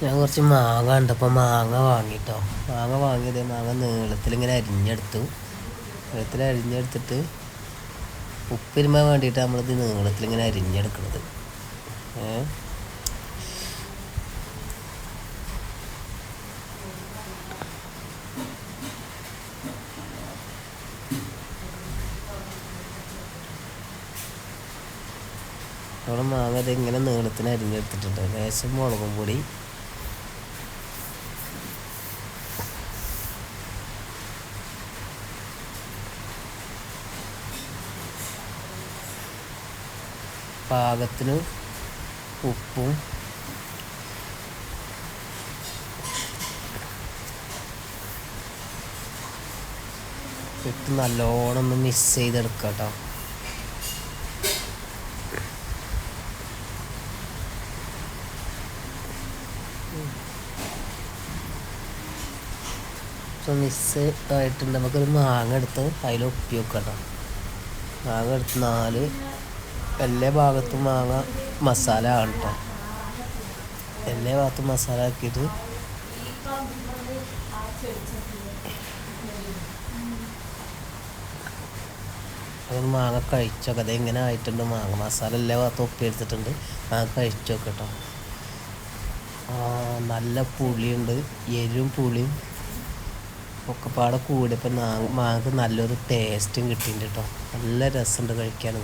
ഞാൻ കുറച്ച് മാങ്ങ കണ്ടപ്പോൾ മാങ്ങ വാങ്ങിട്ടോ. മാങ്ങ വാങ്ങിയത് മാങ്ങ നീളത്തിലിങ്ങനെ അരിഞ്ഞെടുത്തു. നീളത്തിൽ അരിഞ്ഞെടുത്തിട്ട് ഉപ്പിരുമ്പാൻ വേണ്ടിയിട്ട് നമ്മളിത് നീളത്തിലിങ്ങനെ അരിഞ്ഞെടുക്കുന്നത്. നമ്മൾ മാങ്ങ ഇത് ഇങ്ങനെ നീളത്തിന് അരിഞ്ഞെടുത്തിട്ടുണ്ട്. ലേശം മുളകും പൊടി, പാകത്തിന് ഉപ്പും, ഇട്ട് നല്ലോണം ഒന്ന് മിക്സ് ചെയ്തെടുക്കാം കേട്ടോ. മിക്സ് ആയിട്ടുണ്ട്. നമുക്കൊരു മാങ്ങ എടുത്ത് അതിൽ ഉപ്പി വെക്കാം കേട്ടോ. മാങ്ങ എടുത്ത് എല്ലാ ഭാഗത്തും മാങ്ങ മസാല ആണ് കേട്ടോ. എല്ലാ ഭാഗത്തും മസാല ആക്കിയിട്ട് അത് മാങ്ങ കഴിച്ചോക്കെ. അത് എങ്ങനെ ആയിട്ടുണ്ട് മാങ്ങ മസാല എല്ലാ ഭാഗത്തും ഉപ്പി എടുത്തിട്ടുണ്ട്. മാങ്ങ കഴിച്ചോക്കെ കേട്ടോ. നല്ല പുളിയുണ്ട്, എരിവും പുളിയും ഒക്കെ പാടെ കൂടിയപ്പോൾ മാങ്ങക്ക് നല്ലൊരു ടേസ്റ്റും കിട്ടിയിട്ടുണ്ട് കേട്ടോ. നല്ല രസമുണ്ട് കഴിക്കാൻ.